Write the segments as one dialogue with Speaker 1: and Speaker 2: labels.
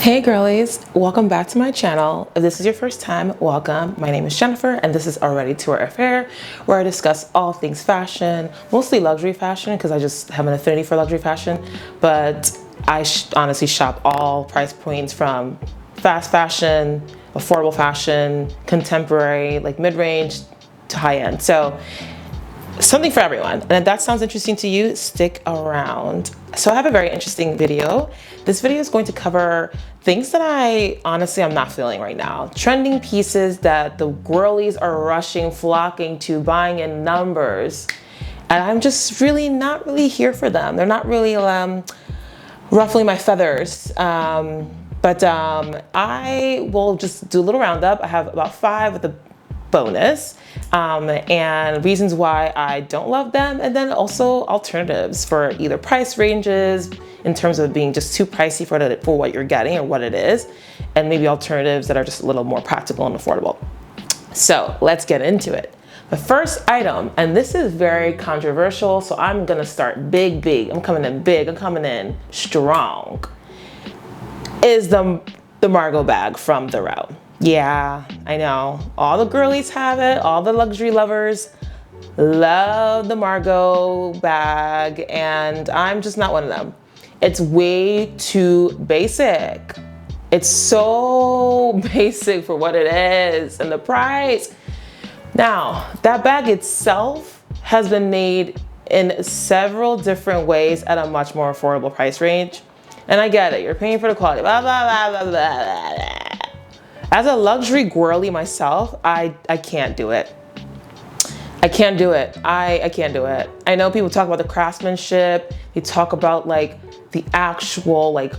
Speaker 1: Hey girlies, welcome back to my channel. If this is your first time, welcome. My name is Jennifer and this is Our Ready to Wear Affair, where I discuss all things fashion, mostly luxury fashion because I just have an affinity for luxury fashion, but I honestly shop all price points from fast fashion, affordable fashion, contemporary, like mid-range to high-end. So something for everyone. And if that sounds interesting to you, stick around. So I have a very interesting video. This video is going to cover things that I'm not feeling right now. Trending pieces that the girlies are rushing, flocking to, buying in numbers. And I'm just really not really here for them. They're not really ruffling my feathers. But I will just do a little roundup. I have about 5 with a bonus and reasons why I don't love them, and then also alternatives for either price ranges in terms of being just too pricey for what you're getting or what it is, and maybe alternatives that are just a little more practical and affordable. So let's get into it. The first item, and this is very controversial, so I'm gonna start big. I'm coming in big, I'm coming in strong, is the Margot bag from the Row. Yeah, I know. All the girlies have it. All the luxury lovers love the Margot bag, and I'm just not one of them. It's way too basic. It's so basic for what it is and the price. Now, that bag itself has been made in several different ways at a much more affordable price range. And I get it, you're paying for the quality, blah, blah, blah, blah, blah, blah. As a luxury girly myself, I can't do it. I can't do it. I can't do it. I know people talk about the craftsmanship. They talk about like the actual, like,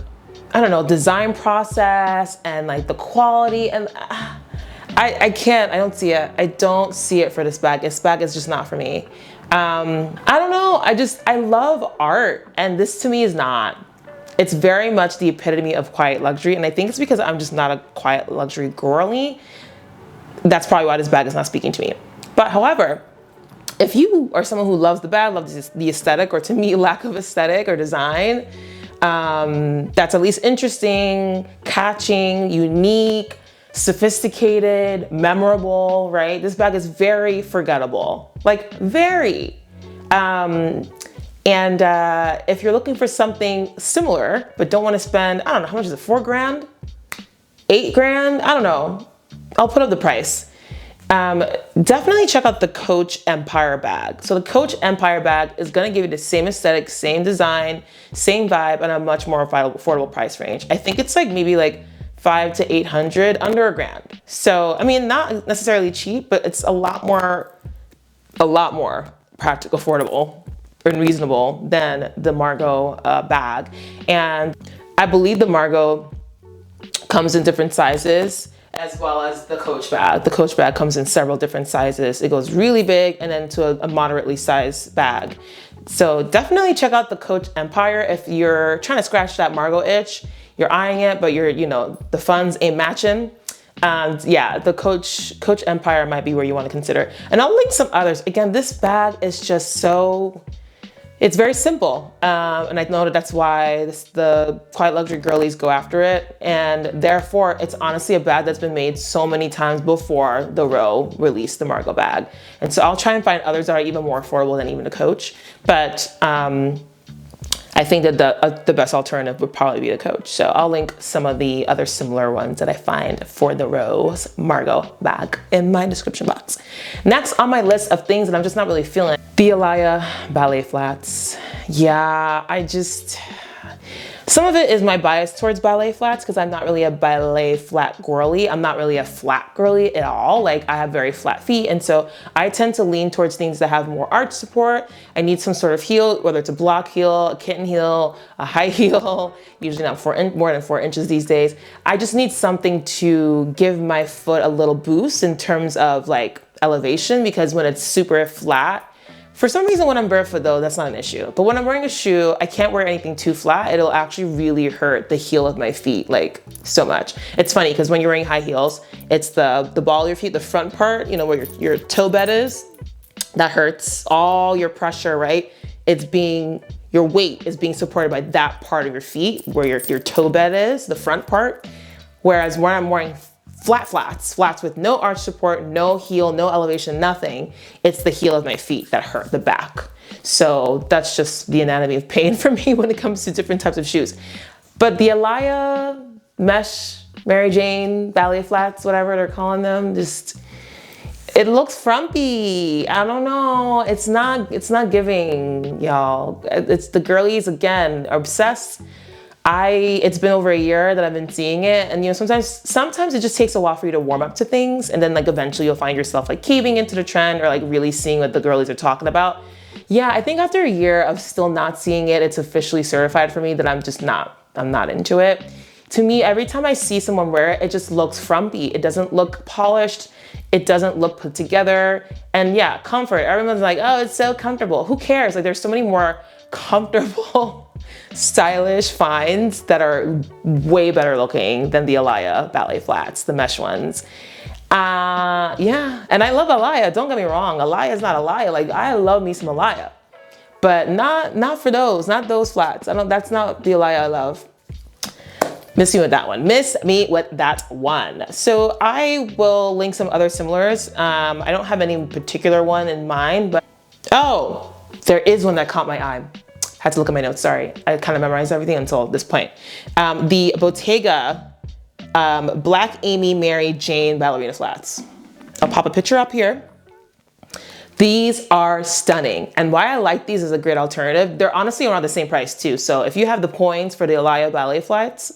Speaker 1: I don't know, design process and like the quality, and I can't, I don't see it. I don't see it for this bag. This bag is just not for me. I don't know. I love art, and this to me is not. It's very much the epitome of quiet luxury, and I think it's because I'm just not a quiet luxury girly. That's probably why this bag is not speaking to me. But however, if you are someone who loves the bag, loves the aesthetic, or to me, lack of aesthetic or design, that's at least interesting, catching, unique, sophisticated, memorable, right? This bag is very forgettable, like very. And if you're looking for something similar, but don't want to spend, I don't know, how much is it, 4 grand? 8 grand? I don't know. I'll put up the price. Definitely check out the Coach Empire bag. So the Coach Empire bag is going to give you the same aesthetic, same design, same vibe, and a much more affordable price range. I think it's like maybe like 500 to 800, under $1 grand. So, I mean, not necessarily cheap, but it's a lot more practical, affordable, and reasonable than the Margot bag. And I believe the Margot comes in different sizes, as well as the Coach bag. The Coach bag comes in several different sizes. It goes really big and then to a moderately sized bag. So definitely check out the Coach Empire if you're trying to scratch that Margot itch. You're eyeing it, but the funds ain't matching. Yeah, the Coach Empire might be where you want to consider. And I'll link some others. Again, this bag is just it's very simple, and I know that's why the quiet luxury girlies go after it, and therefore it's honestly a bag that's been made so many times before the Row released the Margot bag. And so I'll try and find others that are even more affordable than even the Coach, but I think that the best alternative would probably be the Coach. So I'll link some of the other similar ones that I find for the Row's Margot bag in my description box. Next on my list of things that I'm just not really feeling, the Alaya ballet flats. Yeah, some of it is my bias towards ballet flats because I'm not really a ballet flat girly. I'm not really a flat girly at all. Like, I have very flat feet, and so I tend to lean towards things that have more arch support. I need some sort of heel, whether it's a block heel, a kitten heel, a high heel, usually not more than 4 inches these days. I just need something to give my foot a little boost in terms of like elevation, because when it's super flat, for some reason when I'm barefoot though, that's not an issue. But when I'm wearing a shoe, I can't wear anything too flat. It'll actually really hurt the heel of my feet, like so much. It's funny because when you're wearing high heels, it's the ball of your feet, the front part, where your toe bed is, that hurts all your pressure, right? It's being your weight is being supported by that part of your feet where your toe bed is, the front part. Whereas when I'm wearing flats with no arch support, no heel, no elevation, nothing, it's the heel of my feet that hurt, the back. So that's just the anatomy of pain for me when it comes to different types of shoes. But the Alaya mesh, Mary Jane, ballet flats, whatever they're calling them, just, it looks frumpy. I don't know. It's not giving, y'all. It's the girlies, again, obsessed. It's been over a year that I've been seeing it. And you know, sometimes it just takes a while for you to warm up to things. And then like eventually you'll find yourself like caving into the trend or like really seeing what the girlies are talking about. Yeah, I think after a year of still not seeing it, it's officially certified for me that I'm not into it. To me, every time I see someone wear it, it just looks frumpy. It doesn't look polished. It doesn't look put together. And yeah, comfort. Everyone's like, oh, it's so comfortable. Who cares? Like there's so many more comfortable, stylish finds that are way better looking than the Alaya ballet flats, the mesh ones. Yeah, and I love Alaya. Don't get me wrong. Alaya is not Alaya. Like I love me some Alaya, but not for those, not those flats. That's not the Alaya I love. Miss me with that one. Miss me with that one. So I will link some other similars. I don't have any particular one in mind, but oh, there is one that caught my eye. Had to look at my notes, sorry. I kind of memorized everything until this point. The Bottega Black Amy Mary Jane ballerina flats. I'll pop a picture up here. These are stunning. And why I like these as a great alternative, they're honestly around the same price too. So if you have the coins for the Alaya ballet flats,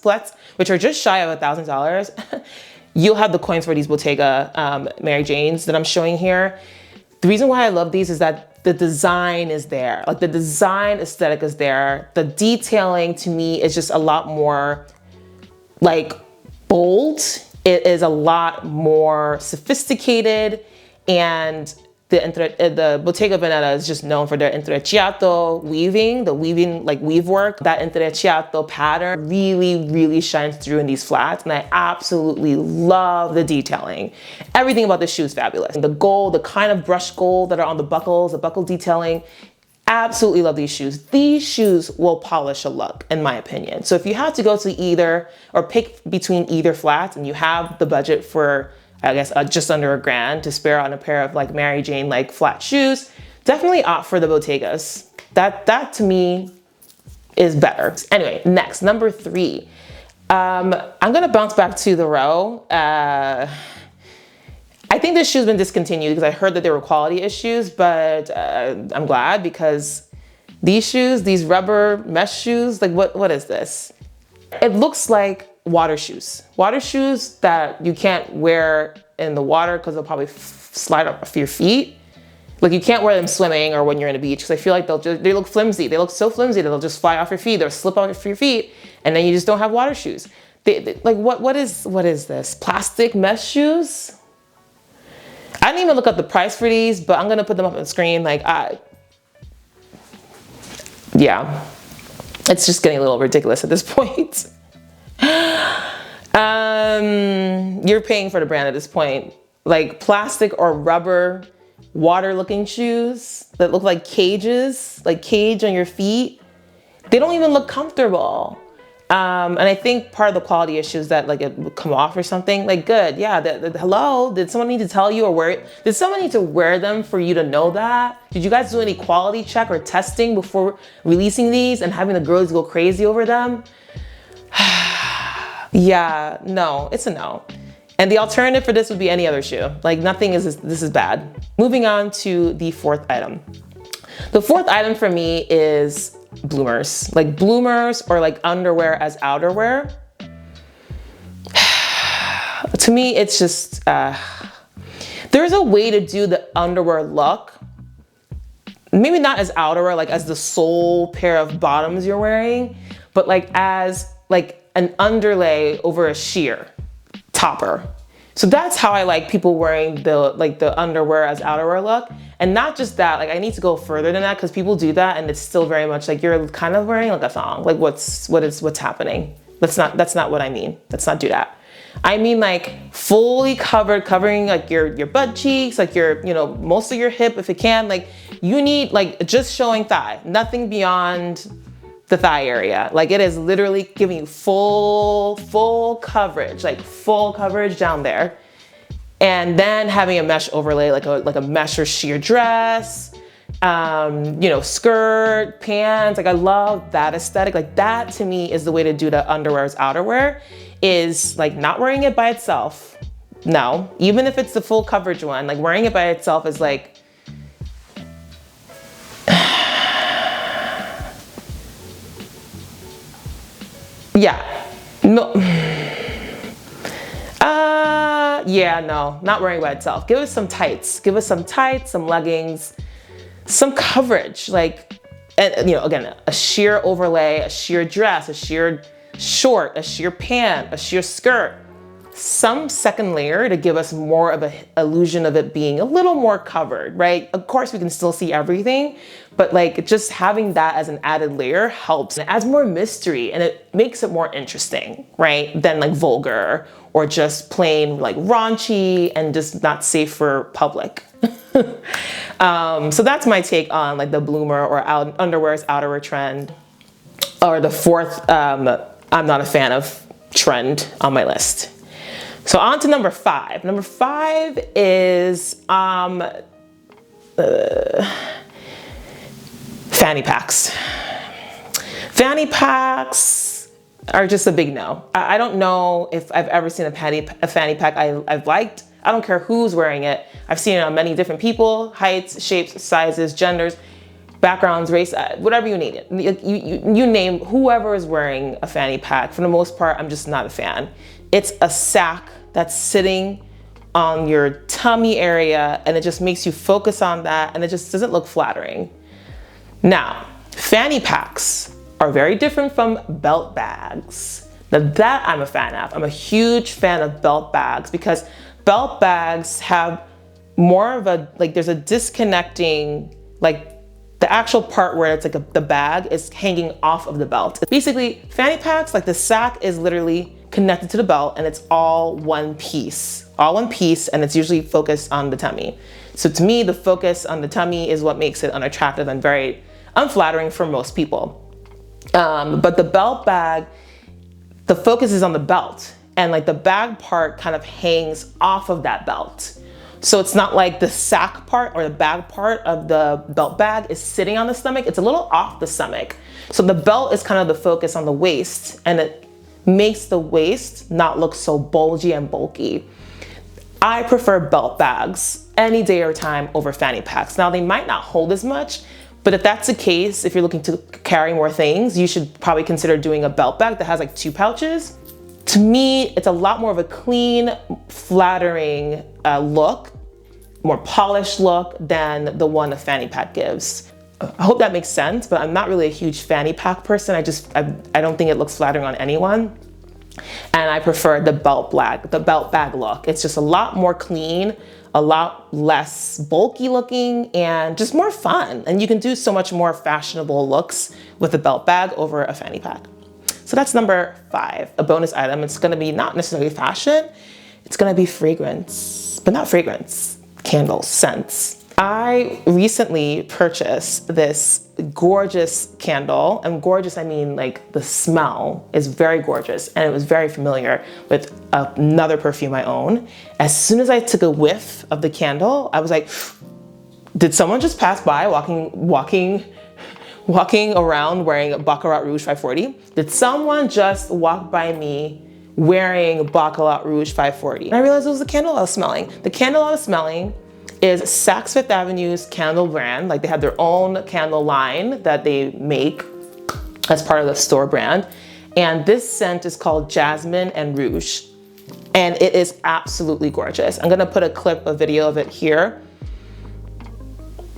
Speaker 1: which are just shy of $1,000, you'll have the coins for these Bottega Mary Janes that I'm showing here. The reason why I love these is that the design is there. Like the design aesthetic is there. The detailing to me is just a lot more like bold. It is a lot more sophisticated, and the Bottega Veneta is just known for their intrecciato weaving, the weaving, like weave work. That intrecciato pattern really, really shines through in these flats, and I absolutely love the detailing. Everything about this shoe is fabulous. The gold, the kind of brushed gold that are on the buckles, the buckle detailing, absolutely love these shoes. These shoes will polish a look, in my opinion. So if you have to go to either, or pick between either flats, and you have the budget for, I guess, just under $1,000 to spare on a pair of like Mary Jane like flat shoes, definitely opt for the Bottegas. That to me is better. Anyway, next, number 3. I'm gonna bounce back to the Row. I think this shoe's been discontinued because I heard that there were quality issues, but I'm glad, because these shoes, these rubber mesh shoes, like what is this? It looks like water shoes that you can't wear in the water because they'll probably slide off your feet. Like you can't wear them swimming or when you're in a beach, because I feel like they look flimsy. They look so flimsy that they'll just fly off your feet. They'll slip off your feet, and then you just don't have water shoes. Like what is this? Plastic mesh shoes? I didn't even look up the price for these, but I'm gonna put them up on the screen. Like yeah, it's just getting a little ridiculous at this point. You're paying for the brand at this point. Like plastic or rubber water looking shoes that look like cages, like cage on your feet. They don't even look comfortable. And I think part of the quality issue is that like it would come off or something. Like good, yeah, hello, did someone need to tell you, or did someone need to wear them for you to know that? Did you guys do any quality check or testing before releasing these and having the girls go crazy over them? Yeah, no, it's a no. And the alternative for this would be any other shoe. Like this is bad. Moving on to the 4th item. The 4th item for me is bloomers. Like bloomers or like underwear as outerwear. To me, it's just, there's a way to do the underwear look. Maybe not as outerwear, like as the sole pair of bottoms you're wearing, but like as like an underlay over a sheer topper. So that's how I like people wearing the underwear as outerwear look. And not just that, like I need to go further than that, because people do that and it's still very much like you're kind of wearing like a thong. Like what's happening? That's not what I mean. Let's not do that. I mean like fully covered, covering like your butt cheeks, like your, you know, most of your hip if it can. Like you need like just showing thigh, nothing beyond the thigh area. Like it is literally giving you full coverage, like full coverage down there. And then having a mesh overlay, like a mesh or sheer dress, you know, skirt, pants. Like I love that aesthetic. Like that to me is the way to do the underwear as outerwear, is like not wearing it by itself. No, even if it's the full coverage one, like wearing it by itself is like, yeah, no. Yeah, no, not wearing it by itself. Give us some tights. Give us some tights, some leggings, some coverage. Like, and you know, again, a sheer overlay, a sheer dress, a sheer short, a sheer pant, a sheer skirt. Some second layer to give us more of an illusion of it being a little more covered, right? Of course, we can still see everything, but like just having that as an added layer helps. It adds more mystery and it makes it more interesting, right? Than like vulgar or just plain like raunchy and just not safe for public. So that's my take on like the bloomer or underwear's outerwear trend, or the fourth I'm not a fan of trend on my list. So on to number 5. Number 5 is fanny packs. Fanny packs are just a big no. I don't know if I've ever seen a fanny pack I've liked. I don't care who's wearing it. I've seen it on many different people, heights, shapes, sizes, genders, backgrounds, race, whatever you need it. You name whoever is wearing a fanny pack. For the most part, I'm just not a fan. It's a sack that's sitting on your tummy area and it just makes you focus on that and it just doesn't look flattering. Now, fanny packs are very different from belt bags. Now that I'm a fan of. I'm a huge fan of belt bags because belt bags have more of a, like there's a disconnecting, like the actual part where it's like the bag is hanging off of the belt. Basically, fanny packs, like the sack is literally connected to the belt and it's all one piece, and it's usually focused on the tummy. So to me, the focus on the tummy is what makes it unattractive and very unflattering for most people. But the belt bag, the focus is on the belt and like the bag part kind of hangs off of that belt. So it's not like the sack part or the bag part of the belt bag is sitting on the stomach. It's a little off the stomach. So the belt is kind of the focus on the waist and it makes the waist not look so bulgy and bulky. I prefer belt bags any day or time over fanny packs. Now they might not hold as much, but if that's the case, if you're looking to carry more things, you should probably consider doing a belt bag that has like 2 pouches. To me, it's a lot more of a clean, flattering look, more polished look than the one a fanny pack gives. I hope that makes sense, but I'm not really a huge fanny pack person. I don't think it looks flattering on anyone. And I prefer the belt bag look. It's just a lot more clean, a lot less bulky looking, and just more fun. And you can do so much more fashionable looks with a belt bag over a fanny pack. So that's number 5, a bonus item. It's gonna be not necessarily fashion, it's gonna be fragrance, but not fragrance, candles, scents. I recently purchased this gorgeous candle, and gorgeous, I mean like the smell is very gorgeous and it was very familiar with another perfume I own. As soon as I took a whiff of the candle, I was like, did someone just pass by walking around wearing Baccarat Rouge 540? Did someone just walk by me wearing Baccarat Rouge 540? And I realized it was the candle I was smelling. The candle I was smelling is Saks Fifth Avenue's candle brand. Like they have their own candle line that they make as part of the store brand. And this scent is called Jasmine and Rouge. And it is absolutely gorgeous. I'm gonna put a video of it here.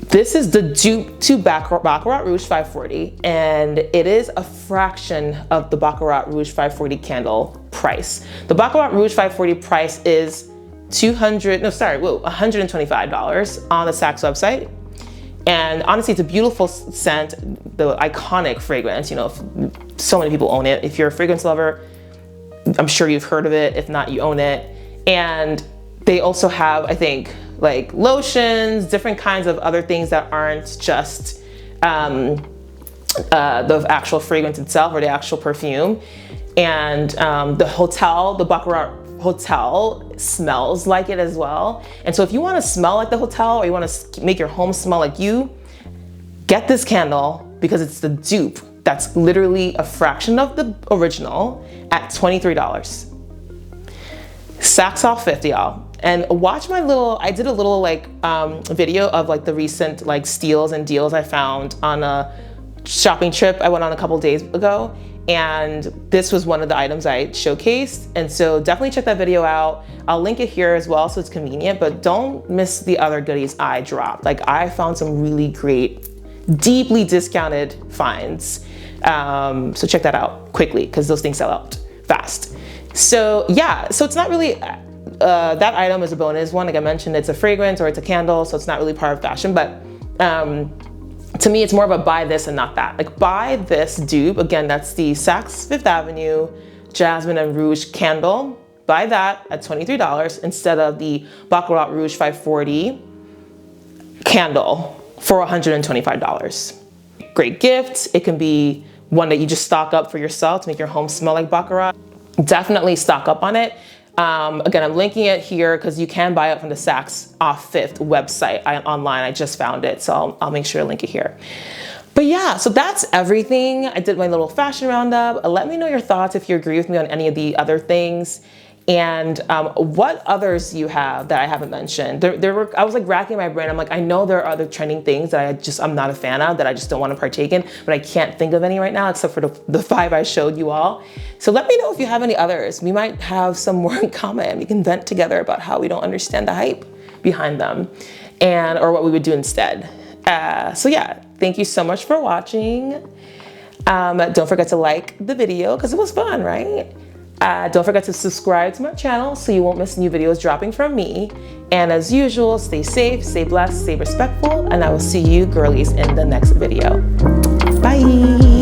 Speaker 1: This is the dupe to Baccarat Rouge 540, and it is a fraction of the Baccarat Rouge 540 candle price. The Baccarat Rouge 540 price is $125 on the Saks website. And honestly, it's a beautiful scent, the iconic fragrance. You know, so many people own it. If you're a fragrance lover, I'm sure you've heard of it. If not, you own it. And they also have, I think, like lotions, different kinds of other things that aren't just the actual fragrance itself or the actual perfume. And the Baccarat Hotel smells like it as well. And so if you want to smell like the hotel, or you want to make your home smell like you, get this candle, because it's the dupe that's literally a fraction of the original at $23. Saks off 50, y'all. And watch my I did a little like video of like the recent like steals and deals I found on a shopping trip I went on a couple days ago. And this was one of the items I showcased. And so definitely check that video out. I'll link it here as well so it's convenient, but don't miss the other goodies I dropped. Like, I found some really great, deeply discounted finds. So check that out quickly, because those things sell out fast. So yeah, so it's not really, that item is a bonus one. Like I mentioned, it's a fragrance or it's a candle, so it's not really part of fashion, but to me, it's more of a buy this and not that. Like, buy this dupe. Again, that's the Saks Fifth Avenue Jasmine and Rouge candle. Buy that at $23 instead of the Baccarat Rouge 540 candle for $125. Great gift. It can be one that you just stock up for yourself to make your home smell like Baccarat. Definitely stock up on it. Again, I'm linking it here because you can buy it from the Saks Off Fifth website online. I just found it, so I'll make sure to link it here. But yeah, so that's everything. I did my little fashion roundup. Let me know your thoughts if you agree with me on any of the other things, and what others you have that I haven't mentioned. I was like racking my brain. I'm like, I know there are other trending things that I'm not a fan of, that I just don't want to partake in, but I can't think of any right now except for the 5 I showed you all. So let me know if you have any others. We might have some more in common. We can vent together about how we don't understand the hype behind them, or what we would do instead. So yeah, thank you so much for watching. Don't forget to like the video because it was fun, right? Don't forget to subscribe to my channel so you won't miss new videos dropping from me. And as usual, stay safe, stay blessed, stay respectful, and I will see you girlies in the next video. Bye.